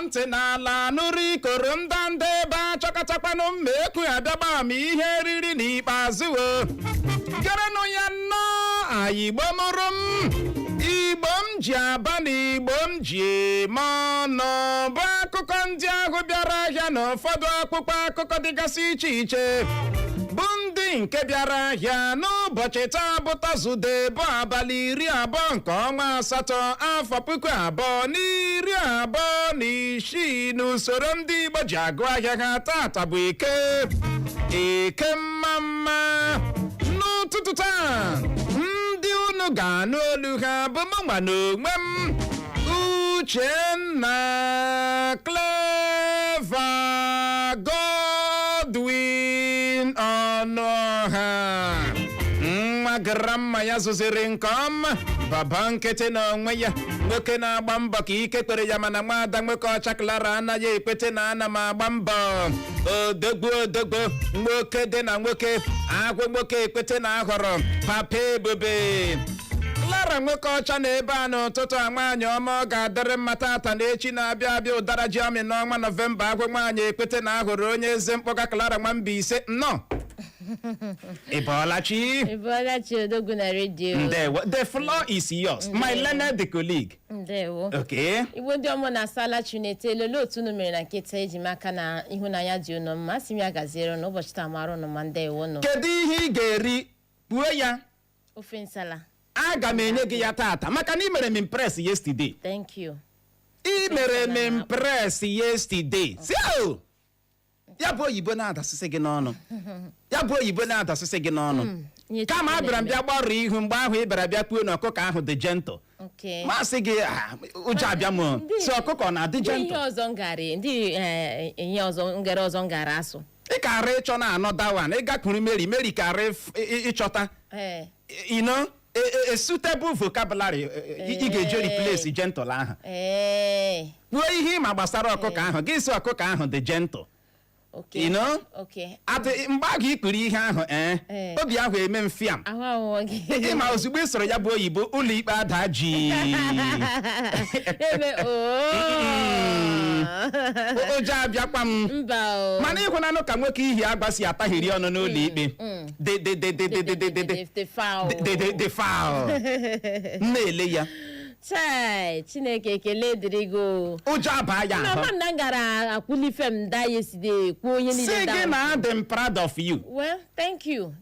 ntị n'ala nụrụ ikoro ndanda ebe achọkatakwanụ mma ekwu abịagba ma ihe riri n'ikpeazụ gerenụ ya nnọọ Igbo mụrụ m Igbo m ji aba na Igbo m ji eme ọnụ bụ akụkọ ndị ahụ bịara ahịa na ụfọdụ akpụkpọ akụkọ dịgasị iche iche bụ ndị nke bịara ahịa n'ụbọchị taa bụ Tọzụde bụ abalị 20 nke ọnwa asatọ afọ 2026 n'usoro ndị Igbo ji agụ ahịa ha tata bụ eke mma n'ụtụtụ taa ndị unu ga-anụ olu ha bụ mụnwa n'onwe m Uchenna Clever Godwin Ọnụọha nwa gramma ya zụziri nke ọma baba nkịtị na onwe ya nwoke na-agba mbọ ka ike kpere ya mana nwaada nwoke ọcha Clara anaghị ekwete na ana m agba mbọ odogbo nwoke dị na nwoke agwụ nwoke ekwete na ahọrọ papa ebube Clara nwoke ọcha na ebe a n'ụtụtụ a nwaanyị ọma ọ ga-adịrị mma tata na echi na-abịa abịa ụdara ji ọmị n'ọnwa Nọvemba agwụ nwaanyị ekwete na ahụrụ onye eze mkpọga Clara Nwambaise nnọọ Ibolachi Odogwu na radio. Ndewo. The floor is yours. Ndewo. My learned colleague. Ndewo. Okay. Igbo ndị ọmụ na sala Chineke lele otu unu mere na nkịta eji maka na ịhụnanya dị unu mma asị m ya gaziere n'ụbọchị taa marụ unu ma ndewo nụ. Kedu ihe ị ga-eri? Buo ya. Ofe nsala. Aga m enye gị ya tata maka na ị mere m impress yesterday. Thank you. Ị mere m impress yesterday. So, ya bụ oyibo na-adasịsị gị n'ọnụ. Ya bụ oyibo na-adasịsị gị n'ọnụ. Kama abịara m bịa gbarụ ihu mgbe ahụ ị bịara bịa kwuo na ọkụkọ ahụ dị gentle. Okay. Masị gị ụjọ abịa m. Si ọkụkọ na-adị gentle. Ihe ọzọ ngari, ndị ihe ọzọ ngara ọzọ ngara asụ. Ị kara ịchọ na another one. Ị gakwuru Mary kara ịchọta. You know, a suitable vocabulary ị ga-eji replace gentle ahụ. Kwuo ihe ịma gbasara ọkụkọ ahụ. Gị si ọkụkọ ahụ dị gentle. Okay. You know? Okay. Mgbe a ga-ikpuru ihe ahụ obi ahụ eme mfiam. Ịma ozugbo ị soro ya bụ oyibo ụlọ ikpe ada ji ụjọ abịakwa m mana ịhụnanụ ka nwoke ihi agbasi atahiri ọnụ n'ụlọ ikpe the foul na-ele ya Chai, Chineke ekele dịrị go. Ụjọ abaa ya ahụ. Mama m gara akwụlife m da yesterday kwuo onye niile da. Sị gị na adị m proud of you. Well, thank you.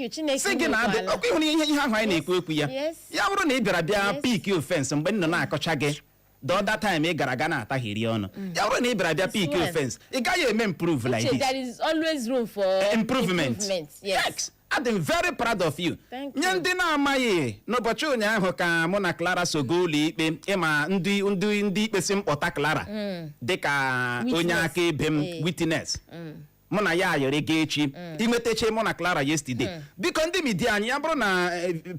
Chineke. Sị gị na adị ọkụ ịhụrụ ihe ahụ anyị na-ekwu okwu ya. Ya bụrụ na ị bịara bịa pick offense mgbe nọ na-akọcha gị. The other time ị gara na atahiri ọnụ. Ya bụrụ na ị bịara bịa pick offense, ị gaghị eme improve like this. There is always room for improvement. Yes. I'm very proud of you. Nye ndị na-amaghị n'ụbọchị ụnyaahụ ka mụ na Clara sogo ụlọ ikpe ịma ndị ikpe si mkpọta Clara dịka onye akaebe m witness mụ na ya ayọrọ ego echi imetache mụ na Clara yesterday biko ndị midia anyị ya bụrụ na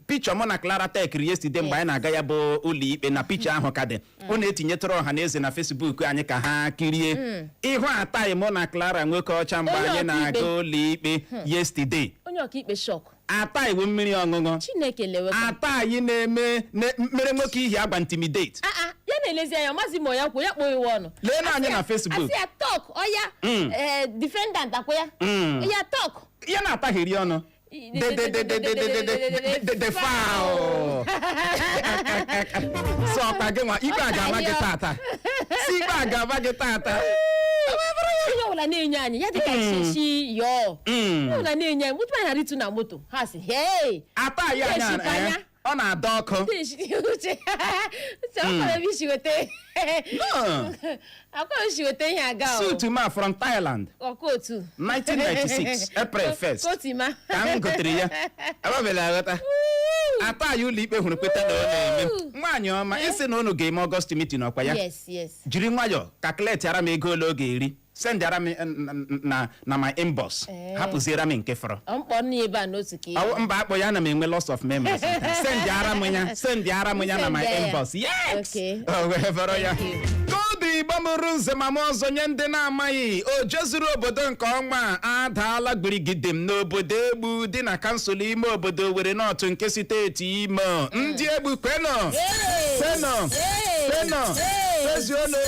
picture mụ na Clara tekiri yesterday mgbe anyị na-aga ya bụ ụlọ ikpe na picture ahụ ka dị unu etinyetụrụ ọha na eze na Facebook anyị ka ha kirie ịhụ ataghị mụ na Clara nwoke ọcha mgbe anyị na-aga ụlọ ikpe yesterday onye ọkaikpe shock ata iwu mmiri ọṅụṅụ Chineke lewe ata anyị mere nwoke ihi agba intimidate ya na-elezi anya mazi mo ya kwuo ya kpọọ iwu ọnụ lee na anyị na Facebook asị ya talk ọya defendant akwa ya ya talk ya na-atahiri ọnụ the foul so ọkpa gị nwa ikpe a ga-ama gị tata si ikpe a ga-ama gị tata onye ọbụla na-enye anyị ya dịka shishi yo onye ọbụla na-enye anyị moto anyị na-arịtụ na moto ha si hey ata ya anya ọ na-ada ọkụ akwụkwọ ihe aga suit ma from Thailand otu 1996 April 1st ka m gotere ya agbabela aghọta ata ya ụlọ ikpe hụrụ kweta na ọ na-eme nwaanyị ọma isi na unu ga-eme August meeting ọkwa ya jiri nwayọ calculate ara m ego ole ọ ga-eri send ara m na my inbox hapụziere m nke fọrọ mba akpọ ya na m enwe loss of memory send ara m ya na my inbox yes wee fọrọ ya Kodi gbamuru nze ma ọzọ nye ndị na-amaghị o jezuru obodo nke ọnwa adaala gbirigidem n'obodo egbu dị na kansụl ime obodo Owerri North nke steeti Imo ndị egbu kweno eziolo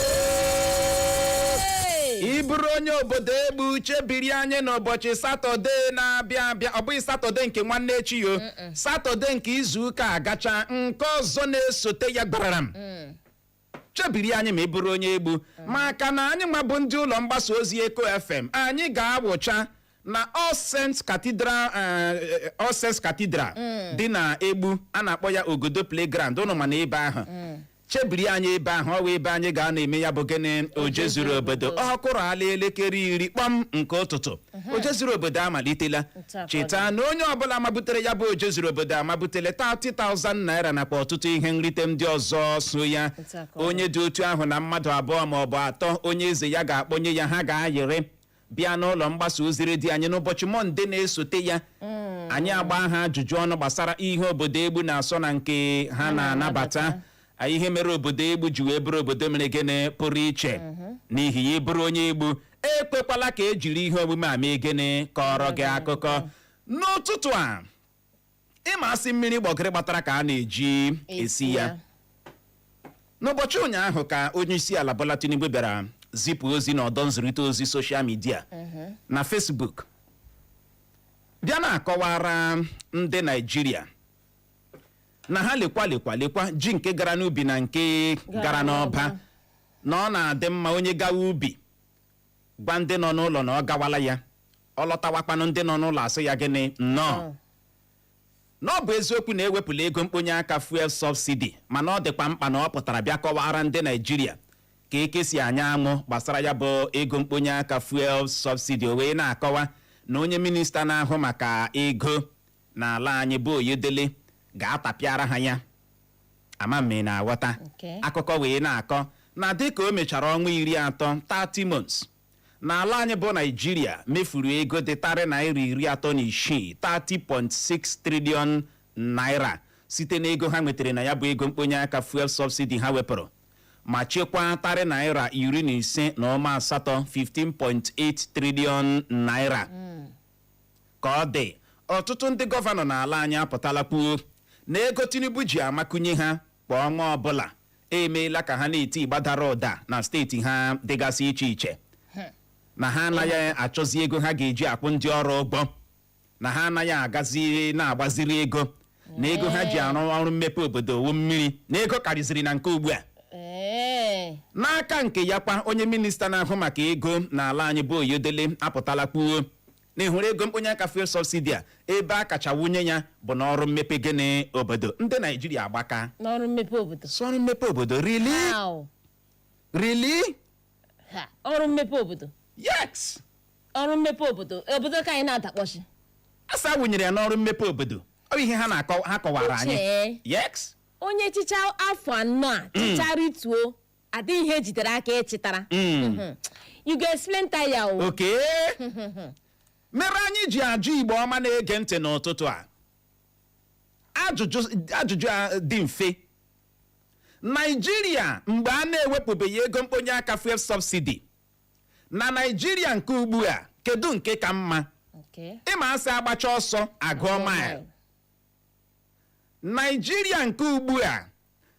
iburu onye obodo egbu chebiri anyị n'ụbọchị Satọde na-abịa abịa. Ọ bụghị Satọde nke nwanne echi yo, Satọde nke izu ụka agacha, nke ọzọ na-esote ya gbararam. Chebiri anyị ma iburu onye egbu, maka na anyị nwa bụ ndị ụlọ mgbasa ozi Eko FM, anyị ga-awụcha na All Saints Cathedral dị na Egbu, a na-akpọ ya Ogodo Playground. Ụnụ ma na ebe ahụ. Chebiri anyị ebe ahụ, ọ wee ebe anyị ga na-eme ya bụ gịnị oje zuru obodo. Ọ kụrụ ala elekere 10 kpọm nke ụtụtụ. Oje zuru obodo amalitela. Cheta na onye ọbụla mabutere ya bụ oje zuru obodo amabutele 30,000 naira nakwa ọtụtụ ihe nrite ndị ọzọ so ya. Onye dị otu ahụ na mmadụ abụọ ma ọ bụ atọ onye eze ya ga-akpọnye ya, ha ga-ayịrị bịa n'ụlọ mgbasa ozi redio anyị n'ụbọchị Mọnde na-esote ya. Anyị agba ha ajụjụ ọnụ gbasara ihe obodo Egbu na-asọ na nke ha na-anabata. Ihe mere obodo Egbu ji wee bụrụ obodo mere gịnị pụrụ iche. N'ihi ya bụrụ onye Egbu, ekwekwala ka ejiri ihe omume a mee gịnị kọrọ gị akụkọ. N'ụtụtụ a, ịma asị mmiri gbọgịrị gbatara ka a na-eji esi ya. N'ụbọchị ụnyaahụ ka onyeisiala Bola Tinubu bịara zipụ ozi n'ọdọ nzirịta ozi soshal midia na Facebook bịa na-akọwara ndị Naịjirịa na ha lekwa ji nke gara n'ubi na nke gara n'ọba, na ọ na-adị mma onye gawa ubi gwa ndị nọ n'ụlọ na ọ gawala ya, ọ lọtawakwanụ ndị nọ n'ụlọ asị ya gịnị nnọọ. Na ọ bụ eziokwu na ewepụla ego mkponye aka Fuel Subsidy, mana ọ dịkwa mkpa na ọ pụtara bịa kọwara ndị Naịjirịa ka eke si anya amụ gbasara ya bụ ego mkponye aka Fuel Subsidy. O wee na-akọwa na onye minista na-ahụ maka ego n'ala anyị bụ Oyedele ga-atapịara ha ya. Ama mme na-aghọta. Akụkọ wee na-akọ na dịka o mechara ọnwa 30 30 months, n'ala anyị bụ Naịjirịa mefuru ego dị tarị naira 36 30.6 trillion naira site n'ego ha nwetara na ya bụ ego mkponye aka Fuel Subsidy ha wepụrụ, ma chekwaa tarị naira 15 na ọma asatọ 15.8 trillion naira. Ka ọ dị, ọtụtụ ndị gọvanọ n'ala anyị apụtala kwuo na ego Tinubu ji amakunye ha kwa ọnwa ọbụla emeela ka ha na-eti gbadara ụda na steeti ha dịgasị iche iche, na ha anaghị achọzi ego ha ga-eji akwụ ndị ọrụ ụgbọ, na ha anaghị agazi na-agbaziri ego, na ego ha ji arụ ọrụ mmepe obodo owu mmiri na ego karịziri na nke ugbu a. N'aka nke ya kwa, onye minista na-ahụ maka ego n'ala anyị bụ Oyedele apụtala kwuo na ịhụrụ ego mkponye aka Fuel Subsidy a, ebe a kacha wunye ya bụ n'ọrụ mmepe gịnị obodo. Ndị Naịjirịa agbaka n'ọrụ mmepe obodo. Ọrụ mmepe obodo, really? Ọrụ mmepe obodo. Yes. Ọrụ mmepe obodo. Obodo ka anyị na-atakpọchi. Asa wunyere ya n'ọrụ mmepe obodo. Ọ ihe ha kọwara anyị. Yes. Onye chicha afọ 4 a chicharituo adịghị ihe ejidere aka echitara. You go explain tire o. Okay. Mere anyị ji ajụ Igbo ọma na-ege ntị n'ụtụtụ a. Ajụjụ a dị mfe. Naịjirịa mgbe a na-ewepụbeghị ego mkponye aka Fuel Subsidy, na Naịjirịa nke ugbu a kedu nke ka mma? Ịma asị agbacha ọsọ agụọ mile. Naịjirịa nke ugbu a,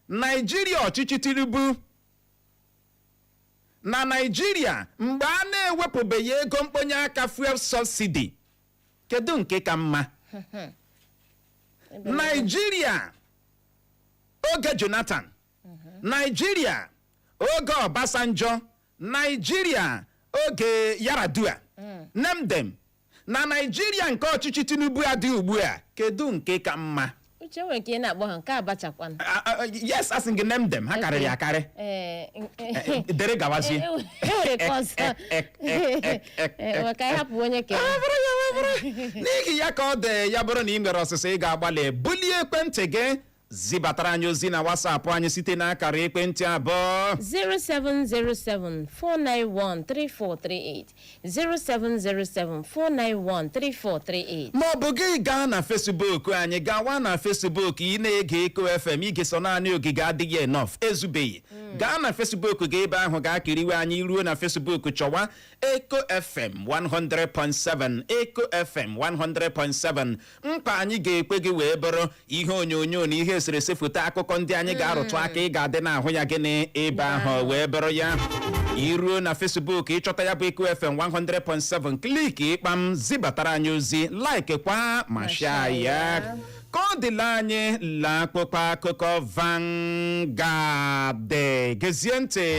Naịjirịa ọchịchị Tinubu, na Naịjirịa mgbe a na-ewepụbeghị ego mkponye aka Fuel Subsidy, kedu nke ka mma? Naịjirịa oge Jonathan, Naịjirịa oge Obasanjo, Naịjirịa oge Yaradua, Nemdem, na Naịjirịa nke ọchịchị Tinubu adị ugbu a, kedu nke ka mma? Uche nwere ka ị na-akpọ ha nke Abacha kwanụ. Yes, asị gị Nemdem, ha karịrị akarị. Dere gawazie. Enwere ka ọzọ. Ka anyị hapụ onye kere. N'ihi ya ka ọ dị, ya bụrụ na ị nwere ọsịsọ ị ga-agbalị bulie ekwentị gị zibatara anyị ozi na WhatsApp anyị site n'akara ekwentị abụọ 0707-491-3438 0707-491-3438 ma ọ bụ gị gaa na Facebook anyị, gawa na Facebook ị na-ege Eko FM, ị ga-eso naanị ogige adịghị enough ezubeghị. Gaa na Facebook gị, ebe ahụ ga-akiriwe anyị ruo na Facebook chọwa Eko FM 100.7 Eko FM 100.7. Mkpa anyị ga-ekwe gị wee bụrụ ihe onyonyo na ihe eserese foto akụkọ ndị anyị ga-arụtụ aka ị ga-adị n'ahụ ya gịnị ebe ahụ wee bụrụ ya iruo na Facebook ịchọta ya bụ Eku FM 100.7 klik ịkpam zibatara anyị ozi like kwa ma share ya ka ọ dịla anyị la akpụkpọ akụkọ Vanguard gezie ntị.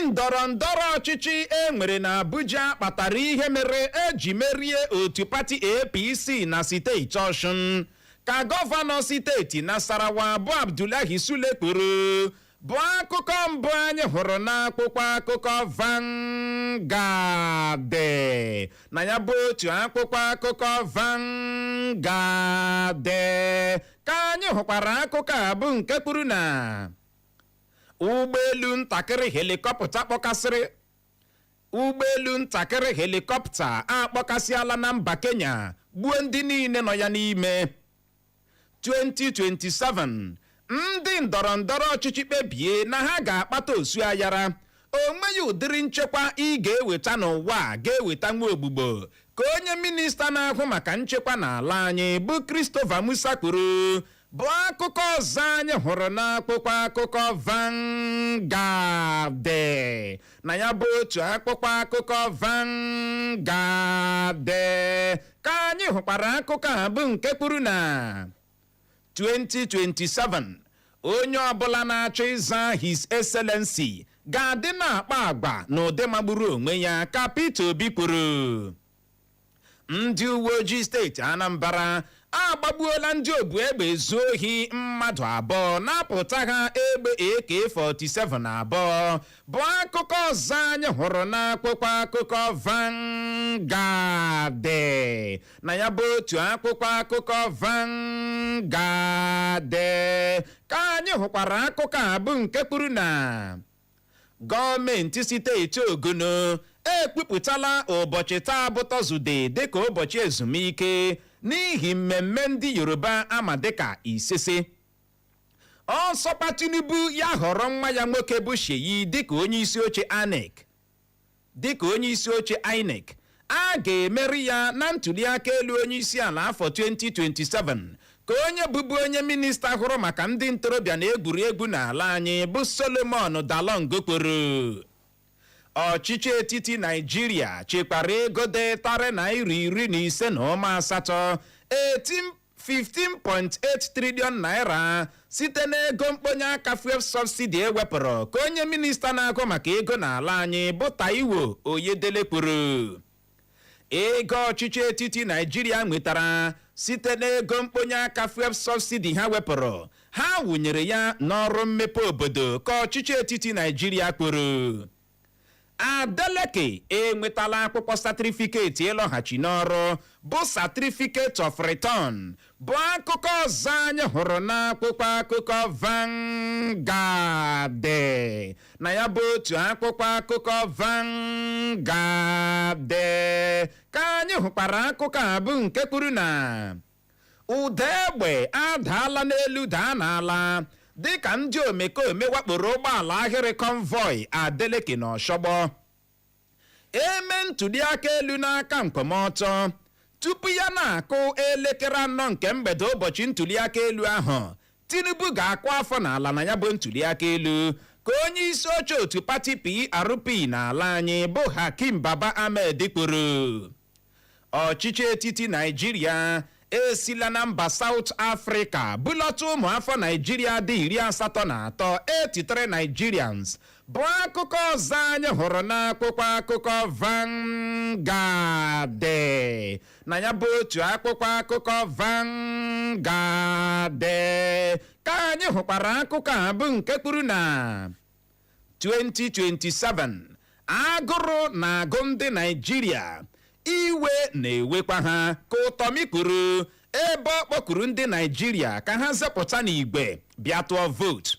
Ndọrọ ndọrọ ọchịchị enwere na Abuja kpatara ihe mere eji merie otu pati APC na steeti Ọshụn ka gọvanọ steeti Nasarawa bụ Abdullahi Sule kwuru bụ akụkọ mbụ anyị hụrụ n'akwụkwọ akụkọ Vanguard na ya bụ otu akwụkwọ akụkọ Vanguard ka anyị hụkwara akụkọ a bụ nke kwuru na ụgbọelu ntakịrị helikọpta akpọkasịala na mba Kenya gbuo ndị niile nọ ya n'ime. 2027 ndị ndọrọ ndọrọ ọchịchị kpebie na ha ga-akpata osu ayara onweghị ụdịrị nchekwa ị ga-eweta n'ụwa ga-eweta nwa ogbugbo ka onye minista na-ahụ maka nchekwa n'ala anyị bụ Christopher Musa kwuru bụ akụkọ ọzọ anyị hụrụ n'akwụkwọ akụkọ Vanguard na ya bụ otu akwụkwọ akụkọ Vanguard ka anyị hụkwara akụkọ a bụ nke kwuru na 2027 onye ọbụla na-achọ ịza His Excellency ga-adị na-akpa agwa n'ụdị magburu onwe ya ka Peter Obi kwuru. Ndị uwe ojii steeti Anambra agbagbuola ndị obu egbe ezu ohi mmadụ abụọ na-apụta ha egbe AK-47 abụọ bụ akụkọ ọzọ anyị hụrụ n'akwụkwọ akụkọ Vanguard na ya bụ otu akwụkwọ akụkọ Vanguard ka anyị hụkwara akụkọ a bụ nke kwuru na gọọmenti steeti Ogono ekpupụtala ụbọchị taa bụ Tọzụde dịka ụbọchị ezumike n'ihi mmemme ndị Yoruba ama dịka Isese. Ọsọkwa Tinubu ya họrọ nwa ya nwoke bụ Sheyi dịka onye isi oche INEC a ga-emeri ya na ntụliaka elu onye isi ala afọ 2027 ka onye bụbu onye minista hụrụ maka ndị ntorobịa na egwuregwu n'ala anyị bụ Solomon Dalong kwuru. Ọchịchị etiti Naịjirịa chekwara ego dị tari naira 15.8 15.8 trillion naira site n'ego mkponye aka Fuel Subsidy ewepuru ka onye minista na-ahụ maka ego n'ala anyị bụ Taiwo Oyedele kwuru. Ego ọchịchị etiti Naịjirịa nwetara site n'ego mkponye aka Fuel Subsidy ha wepụrụ ha wụnyere ya n'ọrụ mmepe obodo ka ọchịchị etiti Naịjirịa kwuru. Adeleke enwetala akwụkwọ satrifiketi ịlọghachi n'ọrụ bụ Certificate of Return bụ akụkọ ọzọ anyị hụrụ n'akwụkwọ akụkọ Vanguard na ya bụ otu akwụkwọ akụkọ Vanguard ka anyị hụkwara akụkọ a bụ nke kwuru na ụda egbe adaala n'elu daa n'ala dịka ndị omekome wakporo ụgbọala ahịrị convoy Adeleke na Ọshọgbọ. Eme ntụliaka elu n'aka nkwemọtọ tupu ya na-akụ elekere 4 nke mgbede ụbọchị ntụliaka elu ahụ Tinubu ga-akụ afọ n'ala na ya bụ ntụliaka elu ka onye isi oche otu pati PRP n'ala anyị bụ Hakim Baba Ahmed kwuru. Ọchịchị etiti Naịjirịa esila na mba South Africa bulọta ụmụafọ Naịjirịa dị 83 83 Nigerians bụ akụkọ ọzọ anyị hụrụ n'akwụkwọ akụkọ Vanguard na ya bụ otu akwụkwọ akụkọ Vanguard ka anyị hụkwara akụkọ a bụ nke kwuru na 2027 agụrụ na-agụ ndị Naịjirịa iwe na-ewekwa ha ka ụtọmi kwuru ebe ọ kpọkuru ndị Naịjirịa ka ha zepụta n'igwe bịa tụọ vootu.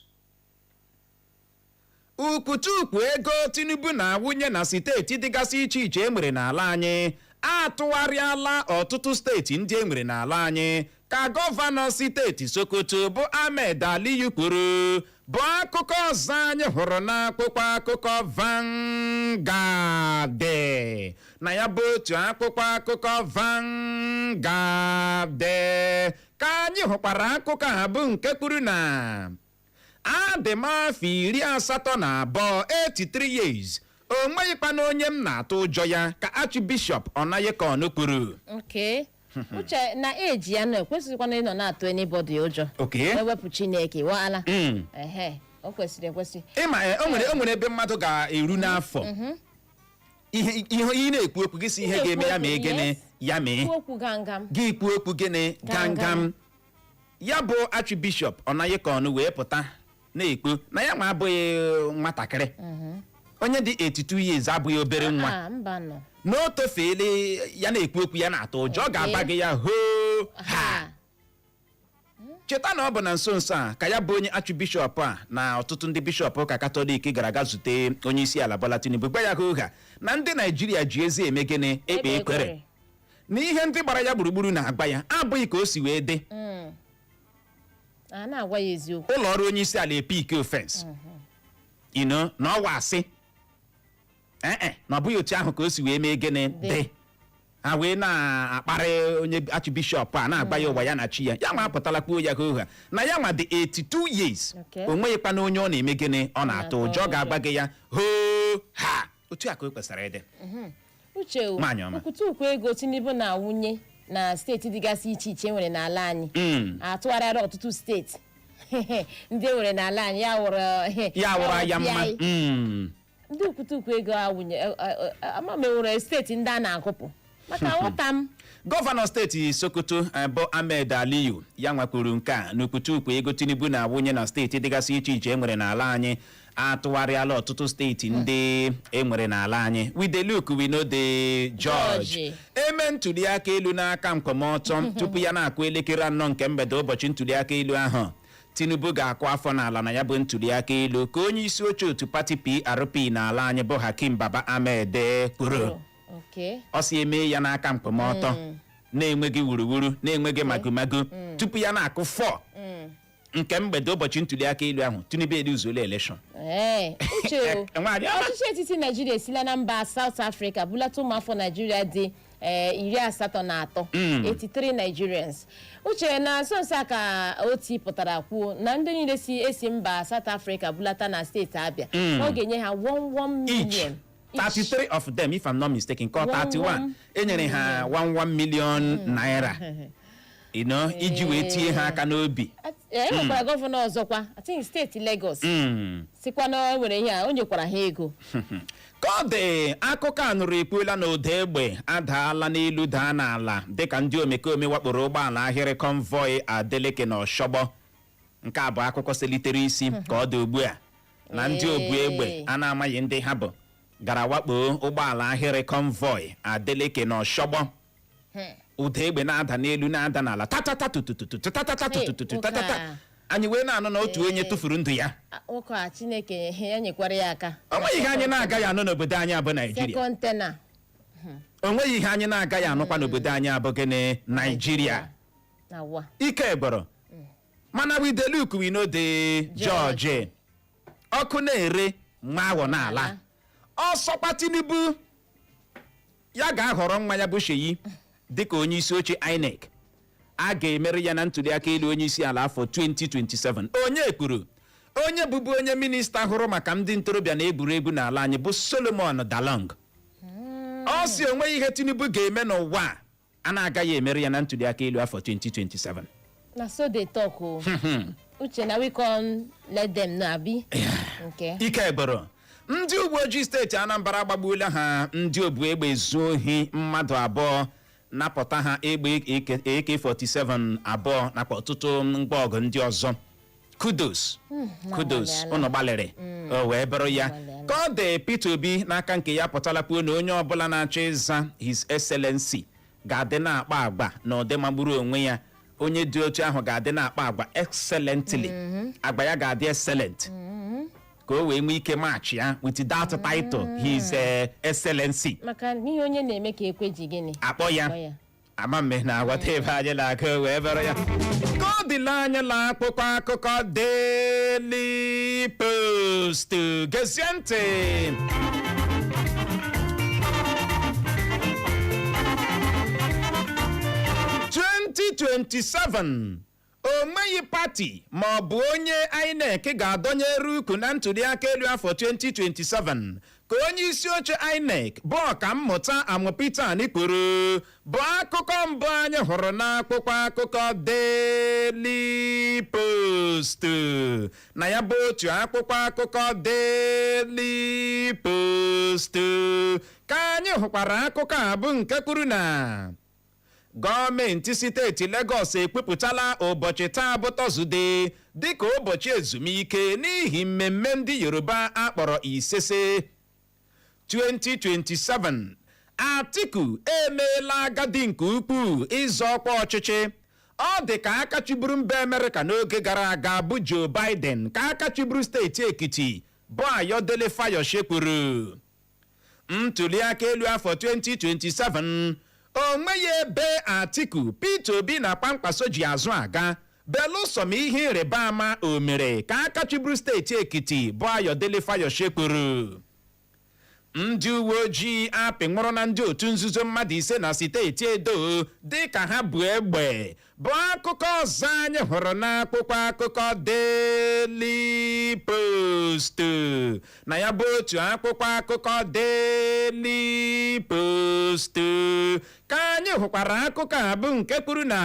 Ukwutukwu ego Tinubu na-awụnye na steeti dịgasị iche iche enwere n'ala anyị atụgharịala ọtụtụ steeti ndị enwere n'ala anyị ka gọvanọ steeti Sokoto bụ Ahmed Aliyu kwuru bụ akụkọ ọzọ anyị hụrụ n'akwụkwọ akụkọ Vanguard na ya bụ otu akwụkwọ akụkọ Vanguard ka anyị hụkwara akụkọ a bụ nke kwuru na adị m afọ 82 83 years o nweghịkwana onye m na-atụ ụjọ ya ka Archbishop Onayekon kwuru. uche na eji ya na ekwesịkwana ịnọ na-atụ anybody ụjọ. ewepụ Chineke waala. O kwesịrị ekwesị. Ịma o nwere ebe mmadụ ga-eru n'afọ ihe ị na-ekwu okwu gị si ihe ga-eme ya mee gịnị ya mee gị ikwu okwu gịnị gangam. Ya bụ Archbishop Onayekon wee pụta na-ekwu na ya ma abụghị nwatakịrị onye dị 82 years abụghị obere nwa n'o tofeele ya na-ekwu okwu ya na-atụ ụjọ ọ ga-aba gị ya hoo ha. Cheta na ọ bụ na nso nso a ka ya bụ onye Archbishop a na ọtụtụ ndị bishọp ụka Katọlik gara aga zute onyeisiala Bola Tinubu gwa ya hoo ha na ndị Naijiria ji ezi eme gịnị ekpe ekwere na ihe ndị gbara ya gburugburu na-agba ya abụghị ka o si wee dị. na-agwa ya eziokwu. Ụlọ ọrụ onyeisiala epik ofense na ọwa asị na ọ bụghị otu ahụ ka o si wee mee gịnị dị. Ha wee na-akparị onye Archbishop a na-agba ya ụwa ya na chi ya ya ma apụtala kwuo ya hoo ha na ya nwa dị 82 years o nweghịkwa na onye ọ na-eme gịnị ọ na-atụ ụjọ ọ ga-agba gị ya hoo ha. Otu a ka o kwesịrị ịdị. Uche okwutukwu ego Tinubu na-awụnye na steeti dịgasị iche iche nwere n'ala anyị atụgharịara ọtụtụ steeti ndị nwere n'ala anyị ya wụrụ ya mma. ndị okwutukwu ego awụnye ama mewere steeti ndị a na-agụpụ maka nghọta m. Gọvanọ steeti Sokoto bụ Ahmed Aliyu ya nwakwuru nke a n'okwutukwu ego Tinubu na-awụnye na steeti dịgasị iche iche enwere n'ala anyị atụgharịala ọtụtụ steeti ndị enwere n'ala anyị. We dey look we know the judge. Eme ntuliaka elu n'aka mkpọmọtọ tupu ya na-akụ elekere 4 nke mgbede ụbọchị ntuliaka elu ahụ Tinubu ga-akụ afọ n'ala na ya bụ ntuliaka elu ka onye isi oche otu pati PRP n'ala anyị bụ Hakim Baba Ahmed kwuru. Ọ si eme ya n'aka mkpọmọtọ na-enweghị wuruwuru na-enweghị magomago tupu ya na-akụ 4 nke mgbede ụbọchị ntuliaka elu ahụ Tinubu eluzuola elekshọn. Ọchịchị etiti Naijiria esila na mba South Africa bulata ụmụafọ Naijiria dị 83 83 Nigerians. Uche na nso nso a ka oti pụtara kwuo na ndị niile esi mba South Africa bulata na steeti Abia ọ ga-enye ha 1 million. 33 of them if I'm not mistaken, 31 enyere ha 1 million naira. Iji wee tie ha aka n'obi. Enwekwara gọvanọ ọzọkwa I think steeti Lagos sikwa na nwere ihe a o nyekwara ha ego. Ka ọ dị akụkọ a nụrụ ekwuola na ụda egbe adaala n'elu daa n'ala dịka ndị omekome wakporo ụgbọala ahịrị convoy Adeleke na Ọshọgbọ. Nke a bụ akụkọ selitere isi ka ọ dị ugbu a na ndị obu egbe a na-amaghị ndị ha bụ gara wakpo ụgbọala ahịrị convoy Adeleke na Ọshọgbọ. Ụda egbe na-ada n'elu na-ada n'ala anyị wee na-anụ na otu onye tụfuru ndụ ya. Nwoke a Chineke ya nyekwara ya aka. O nweghị ihe anyị na-agaghị anụ n'obodo anyị abụ Naijiria. O nweghị ihe anyị na-agaghị anụkwa n'obodo anyị abụ gịnị Naijiria. Ike gbọrọ mana we dey look we know the judge. Ọkụ na-ere nwa awọ n'ala. Ọsọkwa Tinubu ya ga-ahọrọ nwa ya bụ Sheyi dịka onye isi oche INEC. A ga-emere ya na ntuliaka elu onye isi ala afọ 2027. Onye kwuru onye bụbu onye minista hụrụ maka ndị ntorobịa na egwuregwu n'ala anyị bụ Solomon Dalong. Ọ si onweghị ihe Tinubu ga-eme n'ụwa a na-agaghị emere ya na ntuliaka elu afọ 2027. Na so they talk o. Uche na we can let them know abi. Ike gboro ndị uwe ojii steeti Anambra agbagbuola ha ndị obu egbe zuo ohi mmadụ abụọ napụta ha egbe AK-47 abụọ nakwa ọtụtụ ngwa ọgụ ndị ọzọ. Kudos ụnụ gbalịrị o wee bụrụ ya. Ka ọ dị Peter Obi n'aka nke ya pụtala kwuo na onye ọbụla na-achọ ịza His Excellency ga-adị na-akpa agwa na ụdị magburu onwe ya. Onye dị otu ahụ ga-adị na-akpa agwa excellently. Agwa ya ga-adị excellent ka o wee nwee ike match ya with that title His Excellency. Maka ihe onye na-eme ka ekweji gịnị akpọ ya amamme na aghọta ebe anyị na-aga wee bịara ya. Ka ọ dịla anya la akpụkọ akụkọ Daily Post gezie ntị. 20 2027 o nweghị pati ma ọ bụ onye INEC ga-adọnyere ukwu na ntụliaka elu afọ 2027 ka onye isi oche INEC bụ ọkammụta Amụpitan kwuru bụ akụkọ mbụ anyị hụrụ n'akwụkwọ akụkọ Daily Post. Na ya bụ otu akwụkwọ akụkọ Daily Post ka anyị hụkwara akụkọ a bụ nke kwuru na gọọmenti steeti Lagos ekwupụtala ụbọchị taa bụ Tọzụde dịka ụbọchị ezumike n'ihi mmemme ndị Yoruba akpọrọ Isese 2027. Atiku emeela agadi nke ukwuu ịzọ ọkwa ọchịchị. Ọ dị ka aka chịburu mba Amerịka n'oge gara aga bụ Joe Biden ka aka chịburu steeti Ekiti bụ Ayodele Fayose kwuru. Ntụliaka elu afọ 2027 o nweghị ebe Atiku, Peter Obi na Kwankwaso ji azụ aga belụsọ m ihe ịrịba ama o mere ka aka chịburu steeti Ekiti bụ Ayodele Fayose kwuru. Ndị uwe ojii apịnwụrụ na ndị otu nzuzo mmadụ 5 na steeti Edo dị ka ha bụ egbe bụ akụkọ ọzọ anyị hụrụ n'akwụkwọ akụkọ Daily Post. Na ya bụ otu akwụkwọ akụkọ Daily Post ka anyị hụkwara akụkọ a bụ nke kwuru na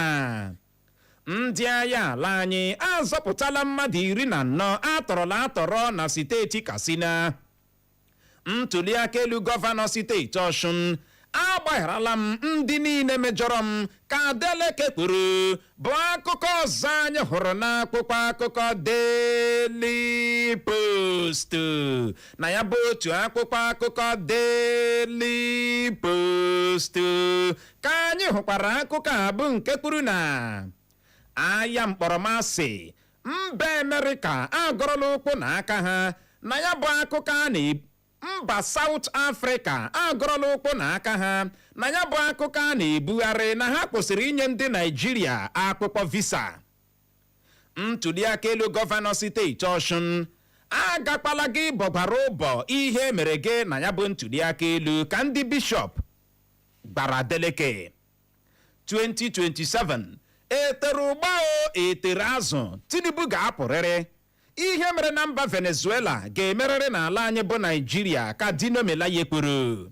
ndị agha ala anyị azọpụtala mmadụ 14 atọrọla atọrọ na steeti Katsina. Ntụliaka elu gọvanọ steeti Ọshụn agbagharala m ndị niile mejọrọ m ka Adeleke kwuru bụ akụkọ ọzọ anyị hụrụ n'akwụkwọ akụkọ Daily Post. Na ya bụ otu akwụkwọ akụkọ Daily Post ka anyị hụkwara akụkọ a bụ nke kwuru na ahịa mkpọrọmasị mba Amerịka agọrọla ụkwụ n'aka ha. Na ya bụ akụkọ a mba South Africa agọrọla ụkwụ n'aka ha. Na ya bụ akụkọ a na-ebugharị na ha kwụsịrị inye ndị Naịjirịa akwụkwọ visa. Ntụliaka elu gọvanọ steeti Ọshụn agakwala gị bọgbara ụbọ ihe mere gị na ya bụ ntụliaka elu ka ndị bishọp gbara Adeleke. 2027 etere ụgba o etere azụ Tinubu ga-apụrịrị. Ihe mere na mba Venezuela ga-emerịrị n'ala anyị bụ Naịjirịa ka Dino Melaye kwuru.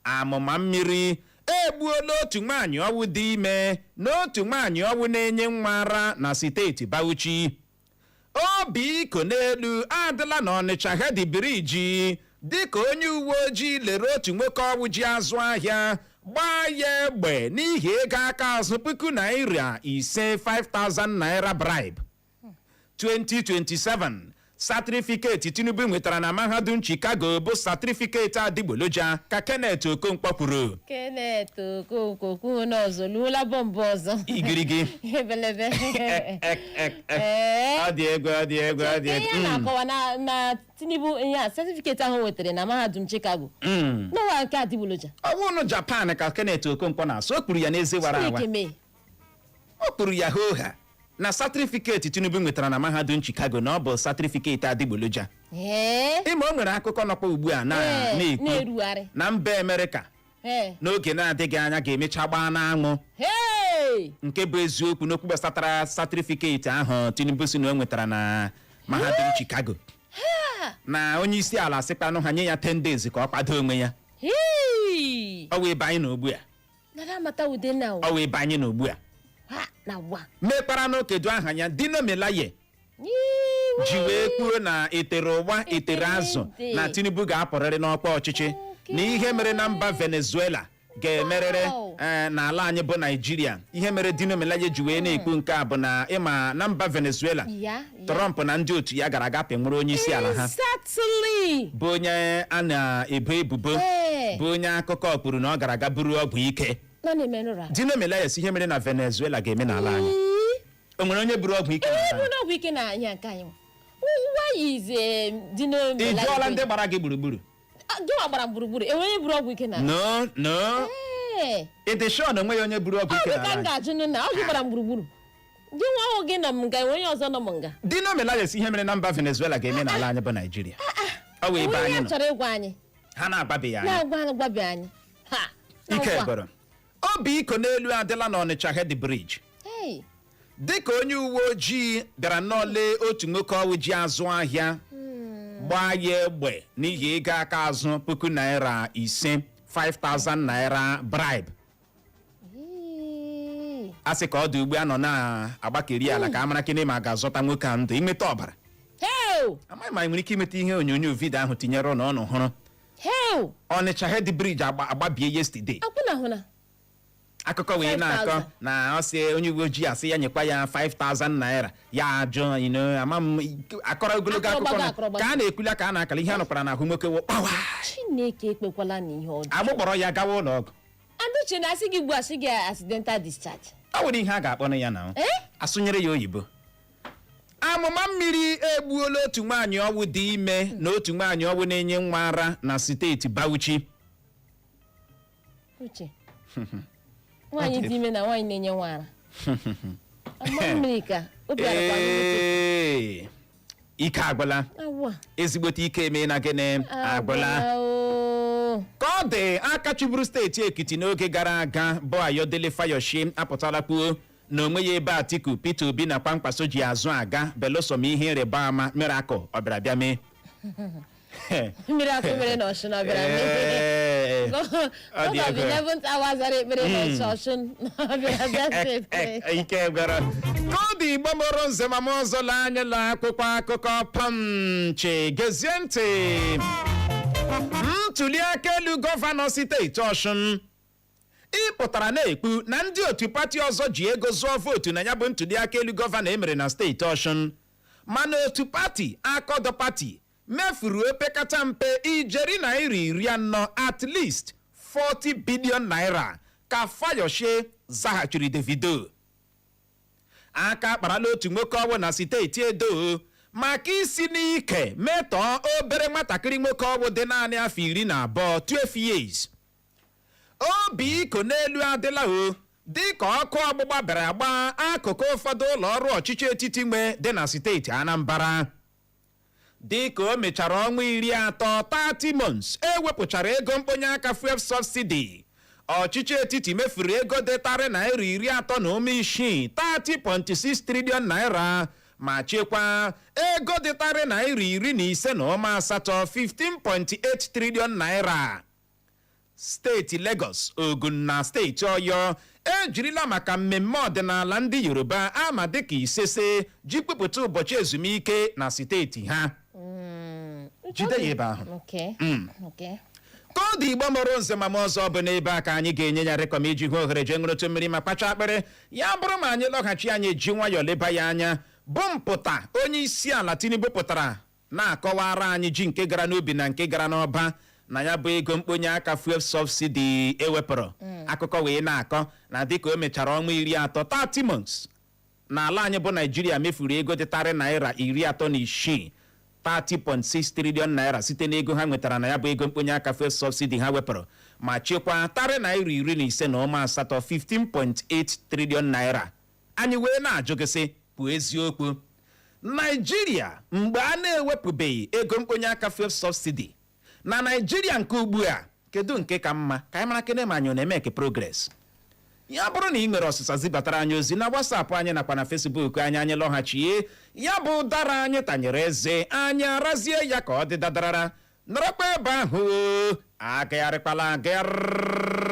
Amụma mmiri egbuola otu nwaanyị ọwụ dị ime na otu nwaanyị ọwụ na-enye nwa ara na steeti Bauchi. Obi iko n'elu adịla n'Ọnịcha Hedi Biriji dịka onye uwe ojii lere otu nwoke ọwụ ji azụ ahịa gbaa ya egbe n'ihi ego aka azụ puku naira 5,000 naira bribe. 2027 Satrifiketi Tinubu nwetara na mahadum Chicago bụ satrifiketi adịgboloja ka Kenneth Okonkwo kwuru. Kenneth Okonkwo kwuo n'ọzọlụla bọmbụ ọzọ. Igirigi. Ebelebe. Ọ dị egwu. Ihe na-akọwa na Tinubu ya satrifiketi ahụ nwetara na mahadum Chicago. N'ụwa nke adịgboloja. Ọ bụrụ Japan ka Kenneth Okonkwo na-asụ o kwuru ya n'eze wara awa. O kwuru ya hoha na satrifiketi Tinubu nwetara na mahadum Chicago na ọ bụ satrifiketi adịgboloja. Ịma o nwere akụkọ nọkwa ugbu a na-ekwu na mba Amerịka n'oge na-adịghị anya ga-emecha gbaa n'anwụ. Nke bụ eziokwu n'okwu gbasatara satrifiketi ahụ Tinubu si na o nwetara na mahadum Chicago. Na onye isi ala sịkwanụ ha nye ya 10 days ka ọ kwado onwe ya. Ọ wee banye n'ogbu a. Ọ wee banye n'ogbu a. Mekwara n'okedu aha ya Dino Melaye ji wee kwuo na etere ụgba etere azụ na Tinubu ga-apụrịrị n'ọkwa ọchịchị na ihe mere na mba Venezuela ga-emerịrị n'ala anyị bụ Naịjirịa. Ihe mere Dino Melaye ji wee na-ekwu nke a bụ na ịma na mba Venezuela Trump na ndị otu ya gara aga pịnwụrụ onye isi ala ha bụ onye a na-ebo ebubo bụ onye akụkọ kwuru na ọ gara aga buru ọgwụ ike. Dino Melaye si ihe mere na Venezuela ga-eme n'ala anyị. O nwere onye buru ọgwụ ike na anyị nke anyị. Dino Melaye. Ị jụọla ndị gbara gị gburugburu? Gị gbara gburugburu enweghị buru ọgwụ ike na. No. Ị dị sure na onweghị onye buru ọgwụ ike na. Ọ dị ka m ga-ajụ na ọ gị gbara gburugburu. Gị nwa ahụ gị nọ m nga onye ọzọ nọ m nga. Dino Melaye si ihe mere na mba Venezuela ga-eme n'ala anyị bụ Naịjirịa. Ọ wee ebe anyị nọ. Chọrọ ịgwa anyị. Ha na-agbabeghị anyị. Na-agbabeghị anyị. Ike gwọrọ. obi iko n'elu adịla n'Ọnịcha head bridge dịka onye uwe ojii bịara n'ole otu nwoke ọwụ ji azụ ahịa gbaa ya egbe n'ihi ego aka azụ puku naira 5 5,000 naira bribe. Asị ka ọ dị ugbu a nọ na-agbakeri ala ka amara kene ma ga-azọta nwoke a ndụ imeta ọbara. Amaghị ma nwere ike imeta ihe onyonyo vidio ahụ tinyere n'ọnụ hụrụ. Ọnịcha head bridge agbabie yesterday. Akụkọ wee na-akọ na ọ sị onye uwe ojii asị ya nyekwa ya 5,000 naira ya ajọ ama m akọrọ ogologo akụkọ ka a na-ekwula ka a na-akala ihe a nụkwara n'ahụ nwoke kpawa Chineke ekpekwala n'ihe ọjọọ. Agbụkpọrọ ya gawa ụlọ ọgwụ. Anduche na asị gị gbu asị gị accidental discharge. Ọ nwere ihe a ga-akpọ ya na asụnyere ya oyibo. Amụma mmiri egbuola otu nwaanyị ọwụ dị ime na otu nwaanyị ọwụ na-enye nwa ara na steeti Bauchi. Uche. Nwaanyị dị ime na nwaanyị na-enye nwa ara. Amụma mmiri ka obi arụkwa ike agwụla. Ezigbote ike eme na gịnị agwụla. Ka ọ dị aka chịburu steeti Ekiti n'oge gara aga bụ Ayodele Fayoshe apụtala kwuo na onwe ya ebe Atiku Peter Obi na Kwankwaso ji azụ aga belosom ihe ịrịba ama miracle ọ bịara bịa mee. Miracle mere na Ọshụn ọ bịara mee. Of 11th hours are ekpere na Ọshụn ọ bịara bịa ike gwara. Ka ọ dị Igbo mụrụ nze ma m ọzọ la anya la akwụkwọ akụkọ Punch gezie ntị. Ntuli aka elu gọvanọ steeti Ọshụn ịpụtara na-ekwu na ndị otu pati ọzọ ji ego zụọ vootu na ya bụ ntuli aka elu gọvanọ emere na steeti Ọshụn, mana otu pati akọdọ pati mefuru opekata mpe ijeri naira 40 at least 40 billion naira ka Fayoshe zaghachiri Davido. Aka akparala otu nwoke ọwụ na steeti Edo maka isi n'ike metọọ obere nwatakịrị nwoke ọwụ dị naanị afọ 12 12 years. Obi iko n'elu adịla dịka ọkụ ọgbụgba bịara agba akụkụ ụfọdụ ụlọ ọrụ ọchịchị etiti nwe dị na steeti Anambra. Dịka o mechara ọnwa 30 30 months ewepụchara ego mkponye aka Fuel Subsidy, ọchịchị etiti mefuru ego dị tari naira 36 30.6 trillion naira ma chekwaa ego dị tari naira 15.8 15.8 trillion naira. Steeti Lagos, Ogun na steeti Ọyọ ejirila maka mmemme ọdịnala ndị Yoruba ama dịka Isese ji kpụpụta ụbọchị ezumike na steeti ha. Jide ya ebe ahụ. Ka ọ dị Igbo mụrụ nze ma m ọzọ bụ n'ebe a ka anyị ga-enye ya rekọm iji hụ ohere jee ṅụrụtụ mmiri ma kpacha akpịrị. Ya bụrụ ma anyị lọghachi anyị eji nwayọọ leba ya anya bụ Mputa onyeisiala Tinubu pụtara na-akọwara anyị ji nke gara n'ubi na nke gara n'ọba na ya bụ ego mkponye aka Fuel Subsidy ewepuru. Akụkọ wee na-akọ na dịka o mechara ọnwa 30 30 months n'ala anyị bụ Naijiria mefuru ego dịtarị naira 36 30.6 trillion naira site n'ego ha nwetara na ya bụ ego mkponye aka Fuel Subsidy ha wepụrụ ma chekwaa tarị naira 15.8 15.8 trillion naira. Anyị wee na-ajụ gịsị bụ eziokwu Naijiria mgbe a na-ewepụbeghị ego mkponye aka Fuel Subsidy na Naijiria nke ugbu a kedu nke ka mma ka anyị mara kene ma anyị na-eme ke progress. Ya bụrụ na ị nwere ọsịsa zibatara anyị ozi na WhatsApp anyị nakwa na Facebook anyị lọghachie ya bụ dara anyị tanyere eze anyị arazie ya ka ọ dị dadarara nọrọkwa ebe ahụ agagharịkwala agagharị.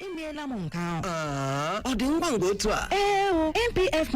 Emeela m nke ahụ. Ọ dị ngwa ngwa otu a. MPF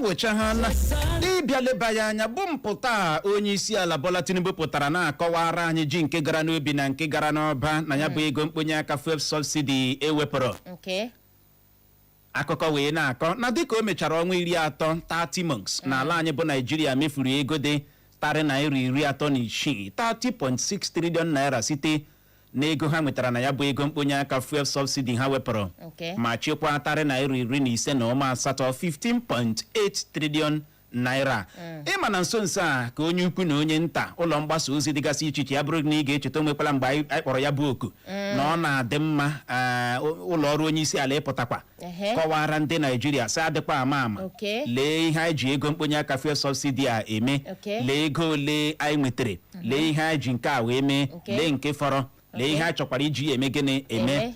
wecha ha na ịbịa leba ya anya bụ mpụta onyeisiala Bola Tinubu pụtara na-akọwara anyị ji nke gara n'obi na nke gara n'ọba na ya bụ ego mkponye aka Fuel Subsidy ewepuru. Akụkọ wee na-akọ na dịka o mechara ọnwa 30 months n'ala anyị bụ Naijiria mefuru ego dị tari naira 36 30.6 trillion naira site n'ego ha nwetara na ya bụ ego mkponye aka Fuel Subsidy ha wepụrụ ma chekwaa tari naira 15 na ụma asatọ 15.8 trillion naira. Ịma na nso nso a ka onye ukwu na onye nta ụlọ mgbasa ozi dịgasị iche iche ya bụrụ na ị ga-echeta onwekwala mgbe anyị kpọrọ ya bụ oku na ọ na-adị mma ụlọ ọrụ onye isi ala ịpụtakwa kọwara ndị Naijiria sị adịkwa ama lee ihe anyị ji ego mkponye aka Fuel Subsidy a eme, lee ego ole anyị nwetere, lee ihe anyị ji nke a wee mee, lee nke fọrọ, lee ihe a chọkwara iji eme gịnị eme.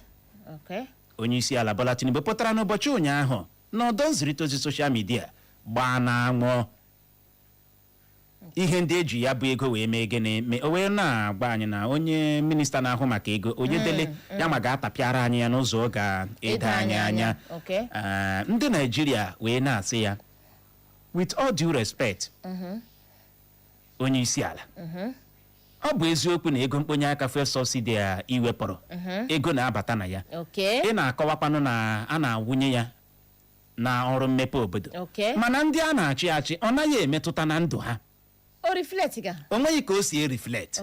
Onye isi ala Bola Tinubu pụtara n'ụbọchị ụnyaahụ n'ọdọ nzirịta ozi soshal midia gbaa na-anwụ ihe ndị eji ya bụ ego wee mee gịnị o wee na-agba anyị na onye minista na-ahụ maka ego Oyedele ya ma ga-atapịara anyị ya n'ụzọ ọ ga-edo anyị anya. Ndị Naijiria wee na-asị ya with all due respect onye isi ala ọ bụ eziokwu na ego mkponye aka Fuel Subsidy a iwepụrụ ego na-abata na ya ị na-akọwakwanụ na a na-awụnye ya na ọrụ mmepe obodo mana ndị a na-achị achị ọ naghị emetụta na ndụ ha o nweghị ka o si reflect.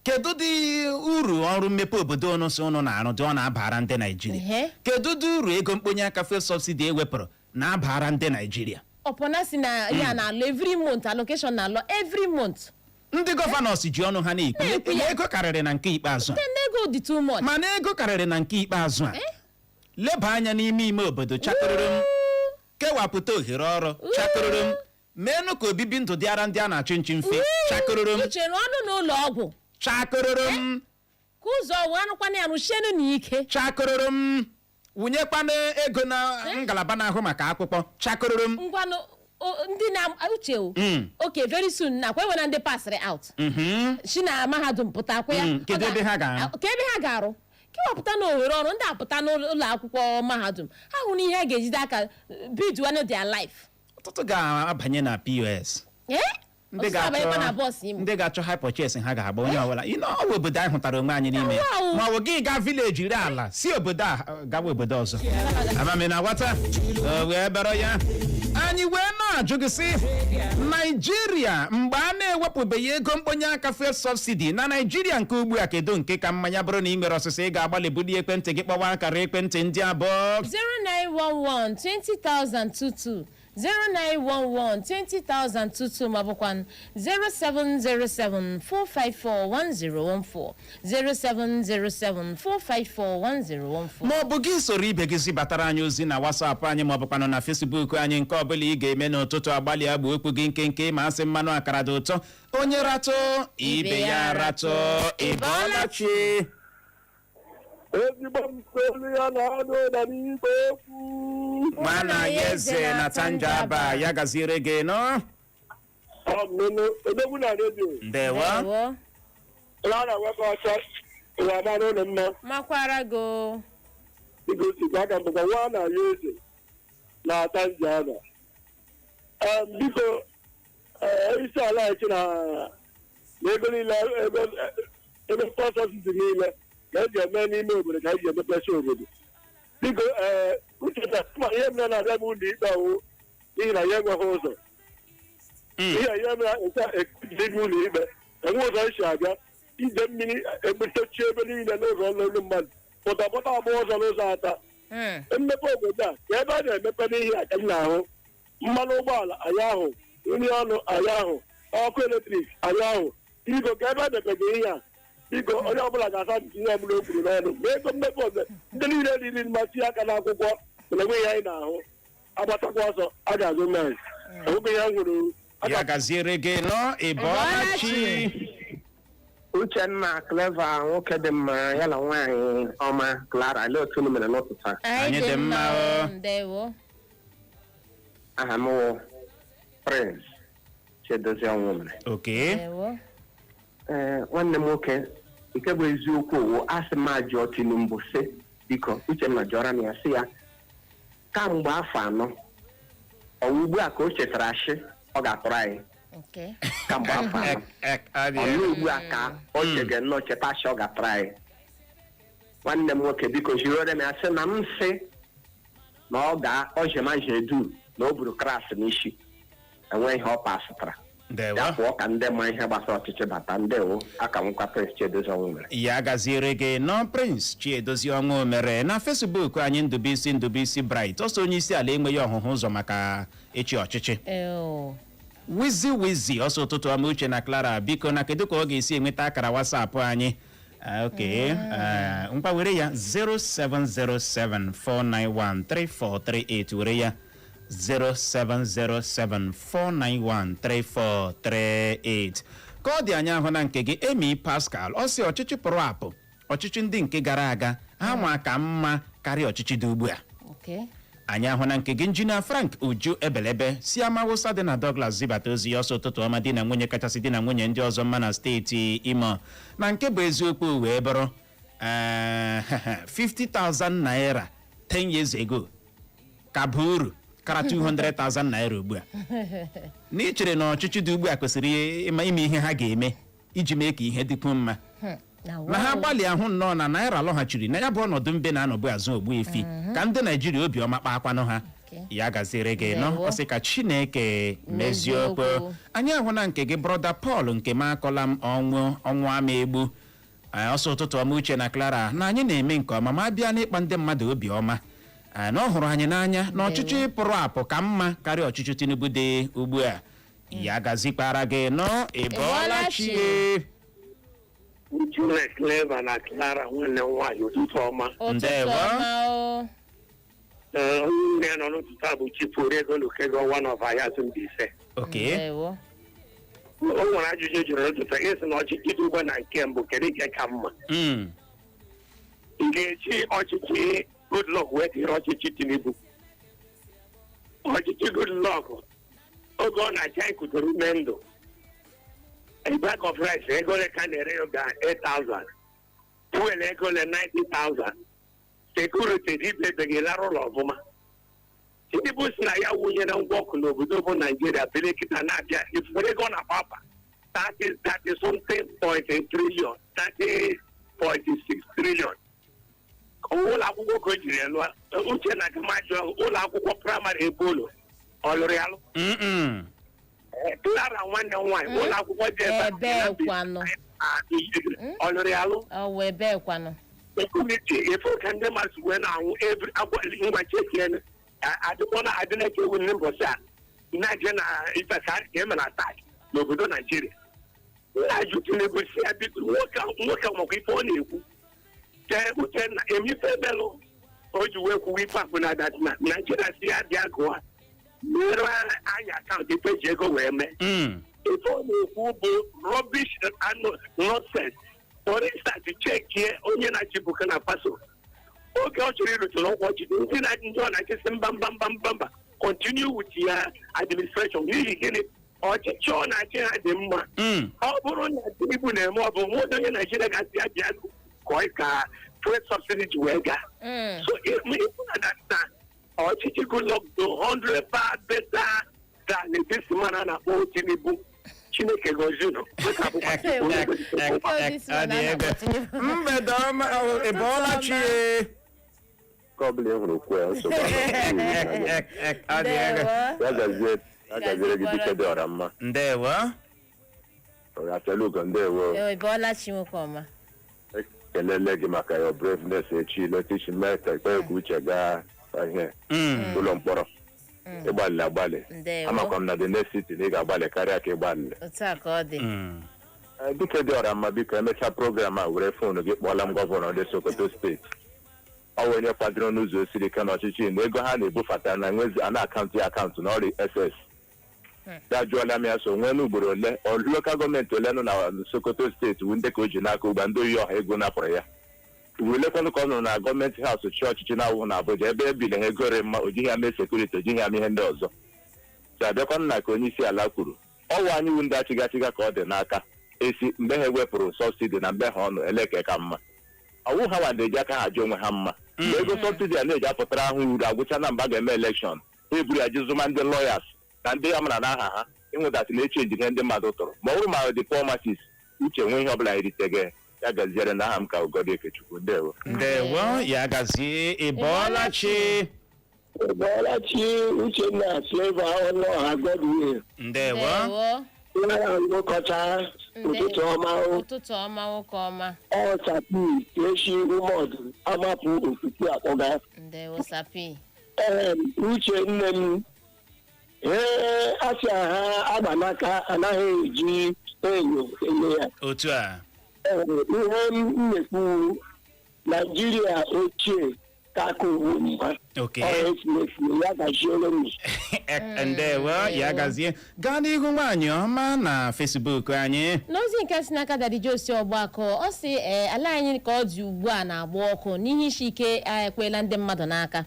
Kedu dị uru ọrụ mmepe obodo ọnụ si ụnụ na-arụ dị ọ na-abara ndị Naijiria? Kedu dị uru ego mkponye aka Fuel Subsidy ewepụrụ na-abara ndị Naijiria? Ọpụna si na ya na-alụ every month, allocation na-alụ every month. Ndị gọvanọs ji ọnụ ha na-ekwu ego karịrị na nke ikpeazụ mana ego karịrị na nke ikpeazụ a leba anya n'ime ime obodo chakịrịrị kewapụta ohere ọrụ chakịrịrị meenụ ka obibi ndụ dịara ndị a na-achụ nchi mfe chakịrịrị ọnụ n'ụlọ ọgwụ chakịrịrị ka ụzọ ọgwụ anụkwana ya rụchienụ n'ike chakịrịrị wụnyekwana ego na ngalaba na-ahụ maka akpụkpọ chakịrịrị ngwanụ ndị na-uche okay very soon na kwa na ndị pasịrị out si na mahadum pụta kwa ya kedu ebe ha ga-arụ kewapụta na ohere ọrụ ndị apụta n'ụlọ akwụkwọ mahadum ha hụ na ihe a ga-ejide aka build one of their life. Ọtụtụ ga-abanye na POS ndị ga-achọ hyperchase ha ga-agba onye ọbụla ọwa obodo anyị hụtara onwe anyị n'ime ma ọ bụ gị gaa vileji iri ala si obodo a gawa obodo ọzọ amami na wata wee bịara ya anyị wee na-ajụ gị sị Naijiria mgbe a na-ewepụbeghị ego mkponye aka Fuel Subsidy na Naijiria nke ugbu a kedu nke ka mmanya bụrụ na ị nwere ọsịsa ị ga-agbalị buli ekwentị gị kpọwa akara ekwentị ndị abụọ 0911 20,022 0911 20,022 ma bụkwa 0707 454 1014 0707 454 1014 ma ọ bụ gị soro ibe gị zibatara anyị ozi na WhatsApp anyị ma ọ bụkwanụ na Facebook anyị nke ọbụla ị ga-eme n'ụtụtụ agbalị agba okwu gị nkenke ma asị mmanụ akara dị ụtọ onye ratụ ibe ya ratụ ịbọọlachi ezigbo mkpelu ya na-anụ na n'igwe okwu mana ya eze na Tanjaba ya gaziere gị nọ odogwu na redio ndewo a na-wepụ ọcha ụwa ma n'ụlọ mma makwara go igosikwa aka mbụkwa nwa na ya eze na Tanjaba. Biko isi ala echi na ego niile ebe spọsọsiti niile ka eji eme n'ime obodo ka eji emepesi obodo. Biko ucheta ma ihe mere na-abịa m ụlọ ikpe ọwụ n'ihi na ya enweghị ụzọ ihe mere ekujighị ụlọ ikpe enwe ụzọ esi abịa ije mmiri ekputochi ebe niile n'ụzọ ọlụlụ mmadụ pụtapụta ọgba ụzọ n'ụzọ ata mmepe obodo a ka ebe a na-emepe n'ihi aka m na-ahụ mmanụ ụgbọala anyị ahụ nri ọnụ anyị ahụ ọkụ eletrik anyị ahụ biko ka ebe a mepeghị ihe a biko onye ọbụla ga-asa ihe ọbụla o kwuru n'ọnụ ma ego mmepe obodo ndị niile riri mmasị aka n'akwụkwọ mana enweghị ihe anyị na-ahụ agbatakwa ọsọ a ga-azụ mmanya enweghị ihe nwere ya gaziere gị nọ ịbọọlachi Uchenna Clever nwoke dị mma ya na nwaanyị ọma Clara ile otu unu mere n'ụtụtụ anyị dị mma ndewo aha m wụ Prince Chedozie Onwumere. Nwanne m nwoke nke bụ eziokwu owu asị m ajụọ Tinubu sị biko Uchenna jụọra m ya sị ya kamgbe afọ 4 ọ ugbu a ka o chetara ashị ọ ga-atụrụ anyị kamgbe afọ ọnụ ugbu a ka o chege nnọọ cheta ashị ọ ga-atụrụ anyị. Nwanne m nwoke biko jirore m ya sị na m sị na ọ jemajedu na o buru kras n'isi enwe ihe ọ pasịtara ya pụọ ka ndị ma ihe gbasara ọchịchị bata. Ndewo, aka nkwa Prince Chiedozie Ọnwụ mere. Ya gaziere gị nọ Prince Chiedozie Ọnwụ mere na Facebook anyị Ndubuisi Bright ọsọ onyeisiala enweghị ọhụhụ ụzọ maka echi ọchịchị. Wizi ọsọ ụtụtụ ọma Uche na Clara biko na kedu ka ọ ga-esi enweta akara WhatsApp anyị? Okay, ngwa were ya 07074913438 were ya 07074913438. ka ọ dị anya ahụ na nke gị Emi Pascal ọ sị ọchịchị pụrụ apụ ọchịchị ndị nke gara aga ha nwa ka mma karịa ọchịchị dị ugbu a. anyị ahụ na nke gị Injinia Frank Uju Ebelebe si Amawụsa dị na Douglas zibata ozi ya ọsọ ụtụtụ ọma di na nwunye kachasị di na nwunye ndị ọzọ mma na steeti Imo na nke bụ eziokwu wee bụrụ 50,000 naira 10 years ago ka bụ uru kara 200,000 naira ugbu a. N'ichere na ọchịchị dị ugbu a kwesịrị ime ihe ha ga-eme iji mee ka ihe dịkwu mma na ha gbalịa hụ nnọọ na naira lọghachiri na ya bụ ọnọdụ mbe na-anọbụ azụ ogbu efi ka ndị Naijiria obiọma kpaakwanụ ha. Ya gaziere gị nọ ọ sị ka Chineke meziokwu. anyị ahụ na nke gị brọda Paul nke m akọla m ọnwụ ama egbu ọsọ ụtụtụ ọma Uche na Clara na anyị na-eme nke ọma ma bịa n'ịkpa ndị mmadụ obiọma na ọ hụrụ anyị n'anya na ọchịchị pụrụ apụ ka mma karịa ọchịchị Tinubu dị ugbu a. Ya gazikwara gị nọ ịbọọla chie Uche Clever na Clara nwanne nwaanyị ụtụtụ ọma. Ndewo. Onye nọ n'ụtụtụ a bụ Chifu Ego Lukego one of Ayazụ Mbaise. Ndewo. O nwere ajụjụ jụrụ n'ụtụtụ isi na ọchịchị dị ugbu na nke mbụ kedu nke ka mma? Ị ga-eji ọchịchị Goodluck wee tiri ọchịchị Tinubu. Ọchịchị Goodluck oge ọ na-acha ikutere ume ndụ a bag of rice ego ole ka na-ere yoga 8,000, fuel ego ole 90,000, security ibebeghị lara ụlọ ọfụma. Tinubu si na ya wunye na ngwa ọkụ n'obodo bụ Naijiria bere kịta na-abịa ifere ego na papa 30.6 trillion. Ụlọ akwụkwọ ka o jiri elu Uche na Gamajụ ụlọ akwụkwọ praịmarị ebe ụlọ ọ lụrụ ya lụ. Clara nwanne nwaanyị ụlọ akwụkwọ dị ebe ọ lụrụ ya lụ. Sekuriti efe ka ndị mmadụ wee na-anwụ ngwa chekienu adịneke ewu ndị mbọsị a na-eje na ife ka eme na tak n'obodo Naijiria. Na-ajụ Tinubu si ya biko nwoke makwa ife ọ na-ekwu Uche na emife belụ o ji wee kwuwe ife akpụ na datina Naijiria si ya bịa gụọ mere anyị akaụntụ ife ji ego wee mee ife ọ na-ekwu bụ rubbish and nonsense. For instance, chekie onye na-achị Burkina Faso oge ọ chọrọ ịrụtụ n'ọkwa ọchịchị ndị ọ na-achịsị mba continue with ya administration n'ihi gịnị ọchịchị ọ na-achị ha dị mma. Ọ bụrụ na Tinubu na-eme ọ bụ nwoke onye Naijiria gasị ya bịa kọị ka fuel subsidy ji wee gaa. So ịhụ na ọchịchị Goodluck do 100% better than this man a na-akpọ Tinubu. Chineke gọzie mgbede ọma ịbọọla chie ka ọ bụla ịhụrụ okwu ya nsogbu ya gaziere gị dike dị ọra mma. Ndewo. Afelugo ndewo. Ịbọọla chi nwoke ọma. Ekelele gị maka your braveness echi letichi mee ka ikpe ka Uche gaa ihe ụlọ mkpọrọ. Ịgbalị agbalị amakwa m na the next city na ị ga-agbalị karịa ka ịgbalị. Dike dị ọra mma biko emechaa program a were foonu gị kpọọla m gọvanọ dị Sokoto steeti. Ọ wee nye kwadoro n'ụzọ siri ike n'ọchịchị na ego ha na-ebufata na nwezi ana akaụntụ ya akaụntụ na ọrịa SS. Ya jụọla m ya so nwee n'ugboro ole lokal gọọmenti ole nọ na Sokoto steeti wu ndị ka o ji n'aka ugba ndị oyi ọha ego napụrụ ya. Ulekwanụ ka ọ nọ na gọọmenti haus chi ọchịchị na-awụ na Abuja ebe ebile ha ego re mma o jighị ya mee sekuriti o jighị ya mee ihe ndị ọzọ. Si abịakwanụ na ka onyeisiala kwuru ọwa anyị wu ndị achịgachịga ka ọ dị n'aka esi mgbe ha ewepụrụ sọbsidi na mgbe ha ọnụ eleke ka mma ọwụ ha nwa na-eji aka ha ajụ onwe ha mma mgbe ego sọbsidi a na-eji apụtara ahụ uru agwụcha na mgbe a ga-eme elekshọn eburu ya jizụma ndị lawyers na ndị amara n'aha ha ịnwetasị na echenji ihe ndị mmadụ tụrụ ma ọ bụrụ ma diplomatis uche nwe ihe ọbụla eritege ya gaziere n'aha m ka Ugodi Ekechukwu. Ndewo ya gazie. Ịbọọlachi Uchenna Flavor Ọnụọha Godwin. Ndewo Ngụkọcha ụtụtụ ọma. Ụtụtụ ọma nwoke ọma. Ọ Sapi echi ụmọdụ amapụ ofufu akpọga. Ndewo Sapi. Uche nne m asị ha agba n'aka anaghị eji enyo ya. Otu a. Ihe m na-ekwu Naijiria ochie ka akụrụ mma. Ya gaziere m. Ndewo ya gazie. Gaa n'ihu nwaanyị ọma na Facebook anyị. N'ozi nke si n'aka Daddy Josie Ọgbakọ, ọ sị ala anyị ka ọ dị ugbu a na-agba ọkụ n'ihe isi ike ekwela ndị mmadụ n'aka.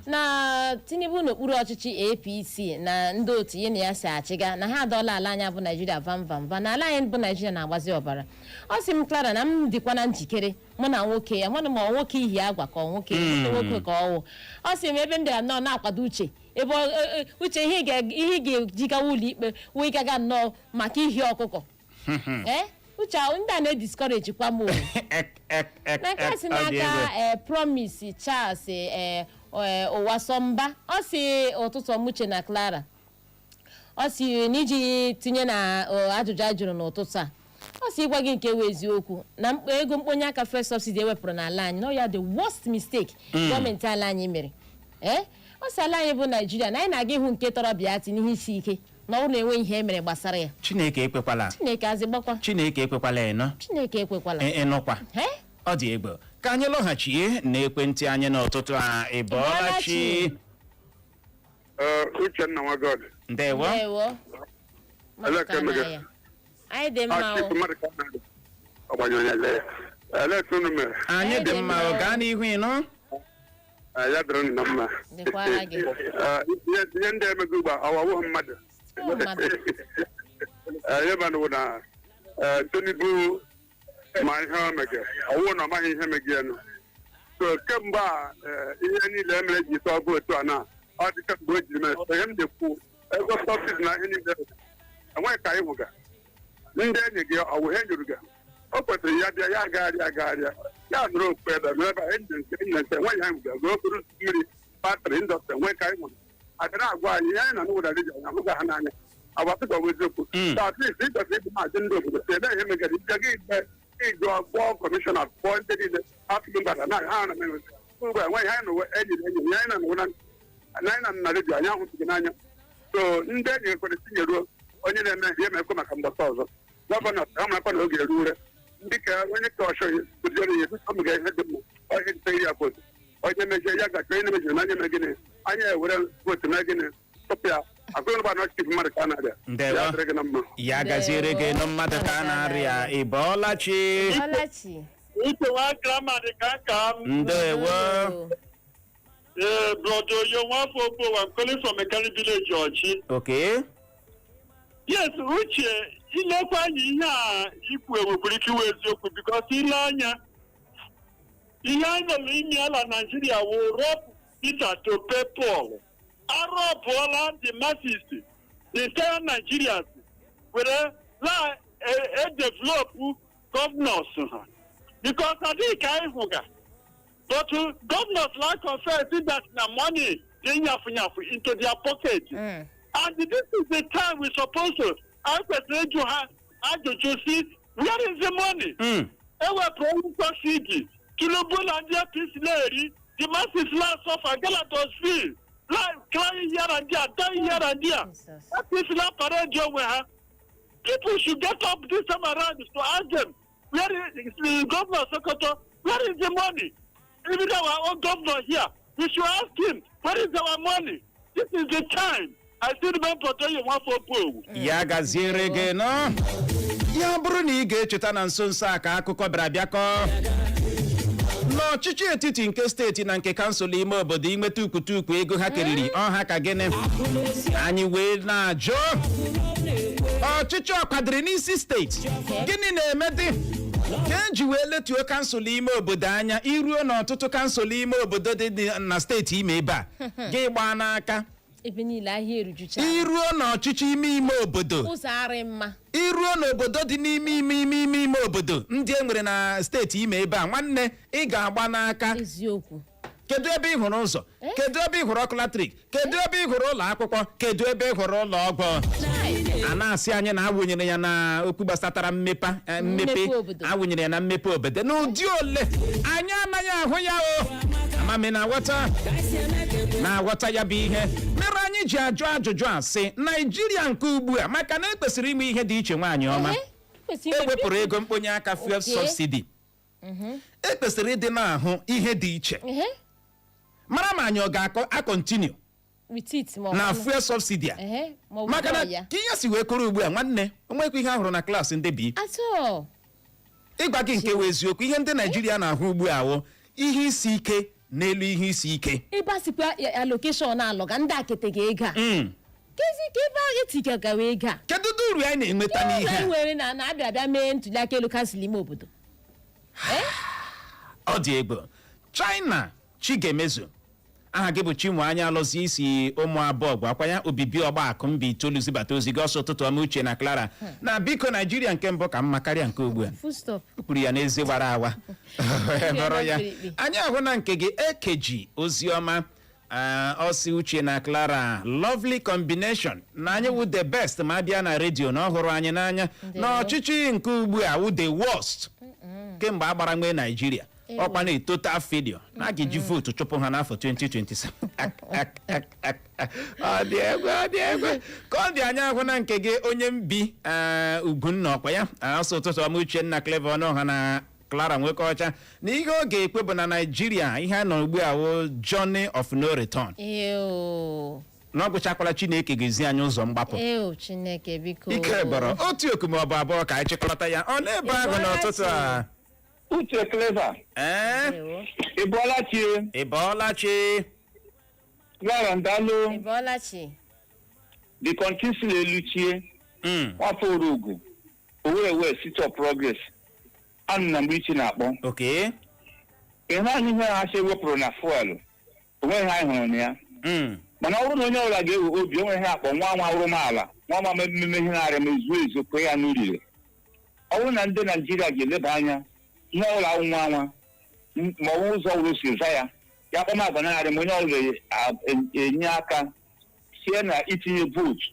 Na Tinubu n'okpuru ọchịchị APC na ndị otu ya na ya si achịga na ha adọla ala anyị bụ Naijiria vamvamva na ala anyị bụ Naijiria na-agbazi ọbara. Ọ sị m Clara na m dịkwa na njikere mụ na nwoke ya mụ ma nwoke ihi agwa ka nwoke ka ọwụ. Ọ sị m ebe m bịara nnọọ na-akwado uche ebe uche ihe ga-ejigawa ụlọ ikpe wee gaga nnọọ maka ihi ọkụkọ. Uche ndị a na-ediscourage kwa m na nke si n'aka Promise Charles Ụwasọmba. Ọ sị ụtụtụ ọmụche na Clara. Ọ sị n'iji tinye na ajụjụ a jụrụ n'ụtụtụ a. Ọ sị ịgwa gị nke wee eziokwu na ego mkponye aka Fuel Subsidy ewepuru n'ala anyị na ya the worst mistake gọọmenti ala anyị mere. Ọ sị ala anyị bụ Naijiria na anyị na-aga ihu nke tọrọ bịa n'ihe isi ike na ọ na-enwe ihe mere gbasara ya. Chineke ekwekwala. Chineke azịgbakwa. Chineke ekwekwala ịnọ. Chineke ekwekwala. Ịnụkwa. Ọ dị egbo. Ka anyị lọghachie n'ekwentị anyị n'ụtụtụ a. Ịbọọlachi. Uchenna Nwagod. Ndewo. Anyị dị mma anyị dị mma gaa n'ihu ịnụ. Ya dịrị na mma. Ihe ndị emego ugbu a ọwawụ mmadụ. Ya manụ na Tinubu ma ihe o mege ọwụ na ọ maghị ihe mege ya nụ. So kemgbe a ihe niile emere ji tọọ bụ otu a na ọ dị kemgbe o jiri mere ihe m na-ekwu ego sọbsidi na ihe niile enweghị ka anyị hụga ndị enyi gị ọwụ ihe nyụrụ ga o kwesịrị ya bịa ya agagharịa ya nụrụ okpu ebe ebe enyi nke nweghị anyị hụga go okpuru mmiri batrị ndọstrị enwe ka anyị hụrụ adịra agwa anyị ihe anyị na anụwụda dị anyị ahụga ha n'anya agbasịkọ bụ eziokwu so at least ịchọsị ịbụ maazị ndị obodo si ebe ihe megara ije gị ikpe ịjụ kpọọ kọmishọna kpọọ ndị niile atụrụ mbata na ha na mere ugbu a nweghị anyị na enyi ihe anyị na-anụwụ na anyị na nna redio anyị ahụtụghị n'anya so ndị enyi ekwere tinyeruo onye na-eme ihe emekwe maka mgbasa ọzọ gọvanọ amarakwa na oge eru ure ndị ka onye ka ọchọ kụziere ihe ọmụga ihe dị mma onye nteghị ya votu onye mejie ya gacha onye na-emejiri n'anya eme gịnị anya ewere votu na gịnị tụpụ ya agụrụba na ọchịchị mmadụ ka a na-arịa ya dịrị gị na mma ya gaziere gị nọ mmadụ ka a na-arịa. Ịbọọlachi. Ndewo. Brother, you're one for I'm calling from Mechara village, George. Okay. Yes, Uche, ilekwa anyị ihe a ikwu ewepuru ike iwe eziokwu because ile anya ihe anyị nọrọ ime ala Nigeria will rob Peter to pay Paul. Arọpụọla the masses, the entire Nigerians were develop governors ha because adịghị ka anyị hụga but governors like confess that na money dey nyafu into their pocket. And this is the time we're supposed to see where is the money? Ewepuru subsidy. Tinubu and the peace lady, the masses last suffer, Galatos feel. Like crying here and there, dying here and there. That is not parade we have. People should get up this time around to ask them, where is the governor Sokoto? Where is the money? Even our own governor here, we should ask him, where is our money? This is the time. Ya gaziere gị nọ. Ya bụrụ na ị ga-echeta na nso nso a ka akụkọ bịara bịakọ n'ọchịchị etiti nke steeti na nke kansụl ime obodo inweta ukwutukwu ego ha keriri ọha ka gịnị anyị wee na-ajụ ọchịchị ọkwadiri n'isi steeti gịnị na-emedị ka eji wee letuo kansụl ime obodo anya iruo n'ọtụtụ kansụl ime obodo dị na steeti ime ebe a gị gbaa n'aka ebe niile ahịa erujucha iruo n'ọchịchị ime obodo ụzọ arị mma iruo n'obodo dị n'ime obodo ndị e nwere na steeti ime ebe a nwanne ị ga-agba n'aka eziokwu kedu ebe ị hụrụ ụzọ kedu ebe ị hụrụ ọkụ latrik kedu ebe ị hụrụ ụlọ akwụkwọ kedu ebe ị hụrụ ụlọ ọgwụ a na-asị anyị na awụnyere ya na okwu gbasatara mmepe awụnyere ya na mmepe obodo n'ụdị ole anyị anaghị ahụ ya o amami na-aghọta ya bụ ihe mere anyị ji ajụ ajụjụ a sị Naijiria nke ugbu a maka na ekwesịrị ime ihe dị iche nwaanyị ọma ewepụrụ ego mkponye aka fuel subsidy ekwesịrị ịdị na-ahụ ihe dị iche mara ma anyị ọ ga-akọntinu na fuel subsidy maka na ka ihe si wee kụrụ ugbu a nwanne onwekwa ihe ahụrụ na klaasị ndị bi ịgwa gị nke wee eziokwu ihe ndị Naijiria na-ahụ ugbu a wụ ihe isi ike n'elu ihe isi ike ịgbasikwa allocation alọga ndị akete ga-ego a kezi ka ebe a etikagawa ego a kedu uru anyị na-enweta n'ihe a nwere na-abịa mee ntuli aka elu kansụl ime obodo ọ dị egbo China Chigemezu aha gị bụ Chinweanya Alọzi isi ụmụ abụọ gwakwa ya obibi ọgba akụ mba itoolu zibata ozi gị ọsọ ụtụtụ ọma Uche na Clara na biko Naijiria nke mbụ ka mma karịa nke ugbu a kwuru ya n'ezi gbara awa họrọ ya anyị ahụ na nke gị ekeji oziọma ọsị Uche na Clara lovely combination na anyị wụ the best ma bịa na redio na ọhụrụ anyị n'anya na ọchịchị nke ugbu a wụ the worst kemgbe a gbara nwee Naijiria ọkwa na-etota fidio na a ga-eji vootu chụpụ ha n'afọ 2027 ọ dị egwu ka ọ dị anya ahụ na nke gị onye mbi Ugwunna ọkwa ya ọsọ ụtụtụ ọma Uchenna Clever ọnụọha na Clara Nwekọcha na ihe ọ ga-ekwe bụ na Naijiria ihe a nọ ugbu a wụ journey of no return na ọ gụchakwala Chineke ga-ezi anyị ụzọ mgbapụ ike bọrọ otu oku ma ọ bụ abụọ ka anyị chịkọrọta ya ọ na-ebe ahụ n'ụtụtụ a Uche Clever. Ịbọọlachi. Gara ndalụ. Ịbọọlachi. The continuously eluchie. Wafọ Orogu. Owerri City of Progress. Anụ na mgbe ichi na-akpọ. Okay. Ihe anyị ihe ha si wepụrụ na fuel. Onweghị anyị hụrụ na ya. Mana ọ bụrụ na onye ọbụla ga-ewe obi onweghị akpọ nwa ụrụmala nwa mmemme ihe narị ma ezuo kwe ya n'urire. Ọ bụrụ na ndị Naijiria ga-eleba anya ihe ọbụla nwa ma ọ bụ ụzọ ọbụla si za ya kpọmagba narị ma onye ọbụla enye aka sie na itinye vootu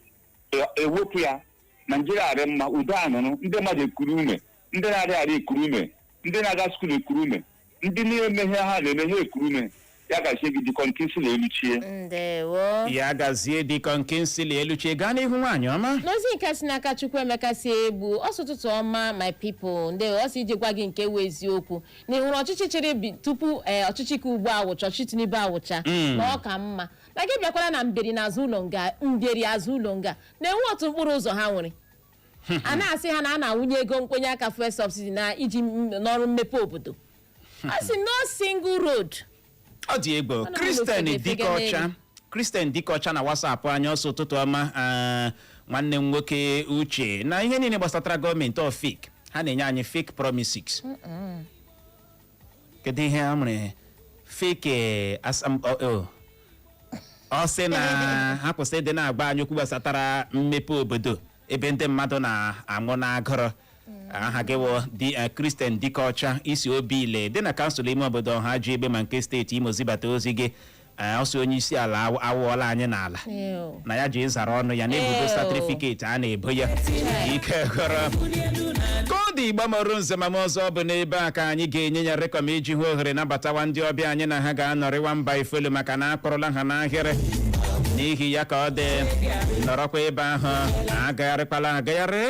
ewepụ ya Naijiria arị mma udo anụrụ ndị mmadụ ekuru ume ndị na-arị arị ekuru ume ndị na-aga skuul ekuru ume ndị na-eme ihe ha na-eme ha ekuru ume ya gazie gị dịkọ nke nsị eluchie ya gazie dịkọ nke nsị eluchie gaa n'ihu nwaanyị ọma n'ozi nke si n'aka Chukwuemeka si egbu ọsọ ụtụtụ ọma my people ndị ọsọ iji gwa gị nke wee eziokwu na ịhụrụ ọchịchị chịrị tupu ọchịchị ka ugbu awụcha ọchịchị Tinubu awụcha na ọ ka mma na gị bịakwara na mberi azụ ụlọ nga na-enwe otu mkpụrụ ụzọ ha nwere a na-asị ha na a na-awụnye ego mkponye aka fuel subsidy na iji n'ọrụ mmepe obodo a sị no single road ọ dị egbo Christian Dikocha na WhatsApp anyị ọsọ ụtụtụ ọma nwanne m nwoke Uche na ihe niile gbasatara gọọmenti ofik ha na-enye anyị fake promises kedu ihe ha mere fake ọ sị na ha kwụsị ịdị na-agba anyị okwu gbasatara mmepe obodo ebe ndị mmadụ na-anwụ n'agụrụ aha gị wụ Christian Dikocha isi obi ile dị na kansụl ime obodo ha ji egbe ma nke steeti Imo zibata ozi gị ọsọ onye isi ala awụọla anyị n'ala na ya ji ịzara ọnụ ya na-ebugo satrifiketi a na-ebo ya ike gọrọ ka ọ dị Igbo mụrụ nzemama ọzọ bụ n'ebe a ka anyị ga-enye ya rekọm iji hụ ohere nabatawa ndị ọbịa anyị na ha ga-anọrịwa mba ifelu maka na akpọrọla ha n'ahịrị n'ihi ya ka ọ dị nọrọkwa ebe ahụ agagharịkwala agagharị